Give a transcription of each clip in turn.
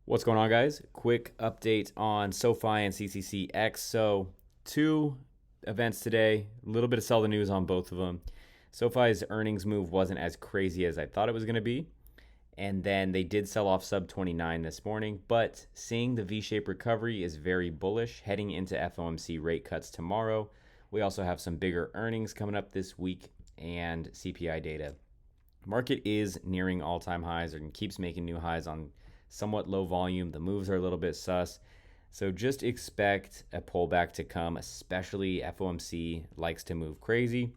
What's going on, guys? Quick update on SoFi and Cccx. So, two events today. A little bit of sell the news on both of them. SoFi's earnings move wasn't as crazy as I thought it was going to be. And then they did sell off sub 29 this morning. But seeing the V shaped recovery is very bullish heading into FOMC rate cuts tomorrow. We also have some bigger earnings coming up this week and CPI data. Market is nearing all-time highs and keeps making new highs on somewhat low volume. The moves are a little bit sus. So just expect a pullback to come, especially FOMC likes to move crazy.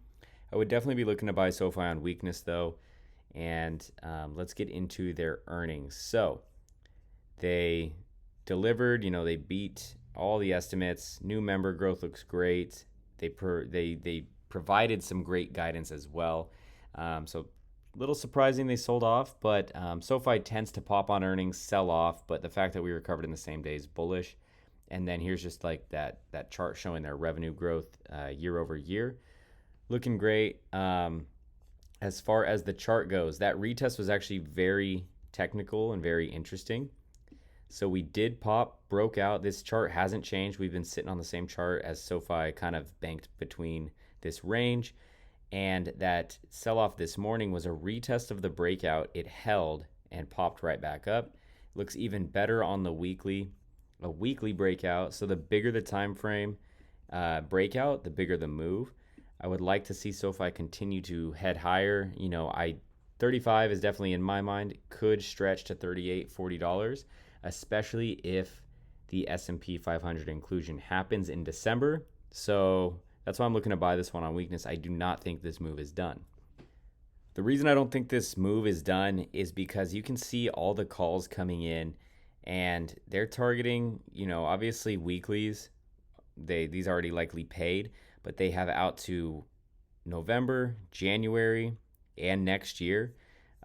I would definitely be looking to buy SoFi on weakness though. And let's get into their earnings. So they delivered, they beat all the estimates. New member growth looks great. They provided some great guidance as well. So little surprising they sold off, but SoFi tends to pop on earnings, sell off, but the fact that we recovered in the same day is bullish. And then here's just like that chart showing their revenue growth year over year. Looking great. As far as the chart goes, that retest was actually very technical and very interesting. So we did pop, broke out. This chart hasn't changed. We've been sitting on the same chart as SoFi kind of banked between this range. And that sell off this morning was a retest of the breakout. It held and popped right back up. Looks even better on the weekly, a weekly breakout. So the bigger the time frame breakout, the bigger the move. I would like to see SoFi continue to head higher. 35 is definitely in my mind. It could stretch to $38, $40, especially if the S&P 500 inclusion happens in December. So that's why I'm looking to buy this one on weakness. I do not think this move is done. The reason I don't think this move is done is because you can see all the calls coming in and they're targeting, obviously weeklies. These already likely paid, but they have out to November, January, and next year.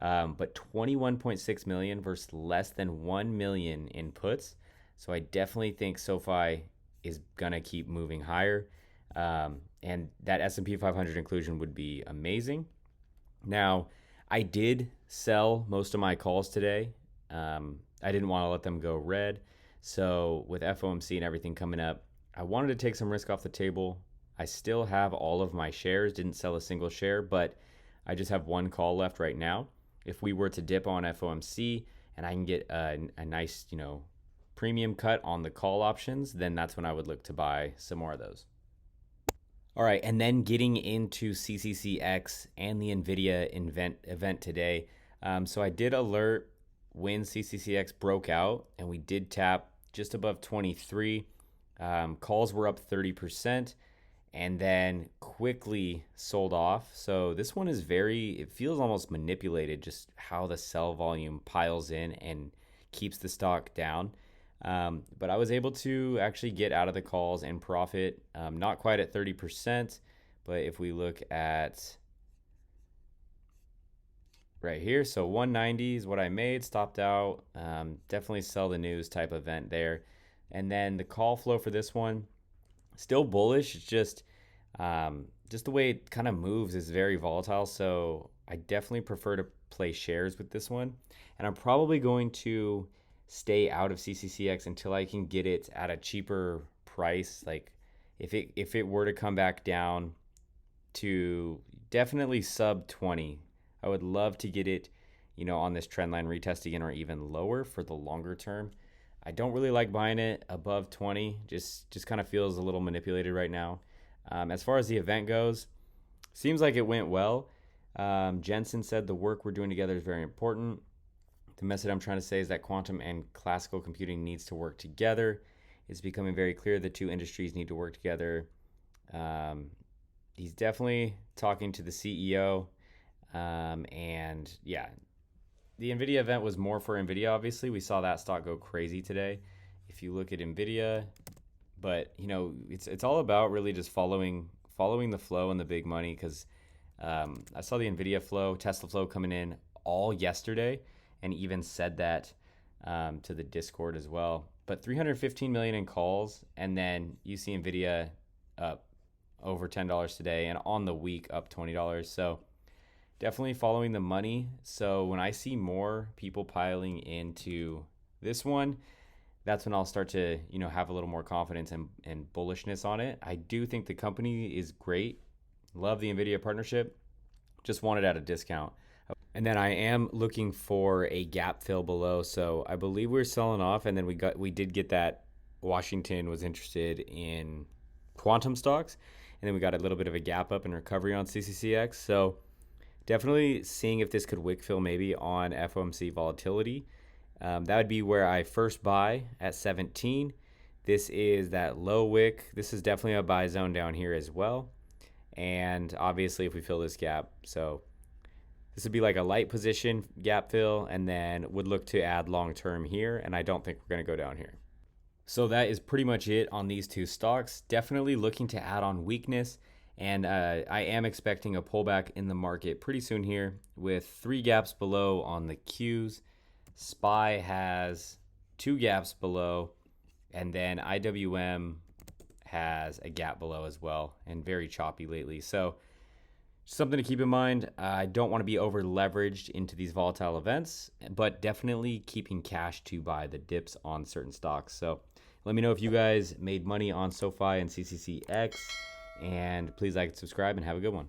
But 21.6 million versus less than 1 million in puts. So I definitely think SoFi is going to keep moving higher. And that S&P 500 inclusion would be amazing. Now, I did sell most of my calls today. I didn't want to let them go red. So with FOMC and everything coming up, I wanted to take some risk off the table. I still have all of my shares, didn't sell a single share, but I just have one call left right now. If we were to dip on FOMC and I can get a nice, premium cut on the call options, then that's when I would look to buy some more of those. All right, and then getting into Cccx and the Nvidia event today. So I did alert when Cccx broke out, and we did tap just above 23. Calls were up 30%, and then quickly sold off. So this one is it feels almost manipulated, just how the sell volume piles in and keeps the stock down. But I was able to actually get out of the calls and profit, not quite at 30%, but if we look at right here, so 190 is what I made, stopped out. Definitely sell the news type event there. And then the call flow for this one, still bullish. It's just the way it kind of moves is very volatile. So I definitely prefer to play shares with this one. And I'm probably going to stay out of Cccx until I can get it at a cheaper price. Like if it were to come back down to definitely sub 20, I would love to get it, on this trend line retest again or even lower for the longer term. I don't really like buying it above 20. Just kind of feels a little manipulated right now. As far as the event goes, seems like it went well. Jensen said the work we're doing together is very important. The message I'm trying to say is that quantum and classical computing needs to work together. It's becoming very clear the two industries need to work together. He's definitely talking to the CEO. And yeah, the Nvidia event was more for Nvidia, obviously. We saw that stock go crazy today. If you look at Nvidia, but it's all about really just following the flow and the big money, because I saw the Nvidia flow, Tesla flow coming in all yesterday, and even said that to the Discord as well. But 315 million in calls, and then you see Nvidia up over $10 today, and on the week up $20. So definitely following the money. So when I see more people piling into this one, that's when I'll start to, have a little more confidence and bullishness on it. I do think the company is great. Love the Nvidia partnership. Just want it at a discount. And then I am looking for a gap fill below. So I believe we're selling off, and then we did get that Washington was interested in quantum stocks, and then we got a little bit of a gap up and recovery on CCCX. So definitely seeing if this could wick fill maybe on FOMC volatility. That would be where I first buy at 17. This is that low wick. This is definitely a buy zone down here as well. And obviously if we fill this gap, so this would be like a light position gap fill, and then would look to add long term here. And I don't think we're going to go down here. So that is pretty much it on these two stocks. Definitely looking to add on weakness. And I am expecting a pullback in the market pretty soon here with 3 gaps below on the Qs. SPY has 2 gaps below, and then IWM has a gap below as well, and very choppy lately. So something to keep in mind. I don't want to be over leveraged into these volatile events, but definitely keeping cash to buy the dips on certain stocks. So let me know if you guys made money on SoFi and CCCX, and please like and subscribe, and have a good one.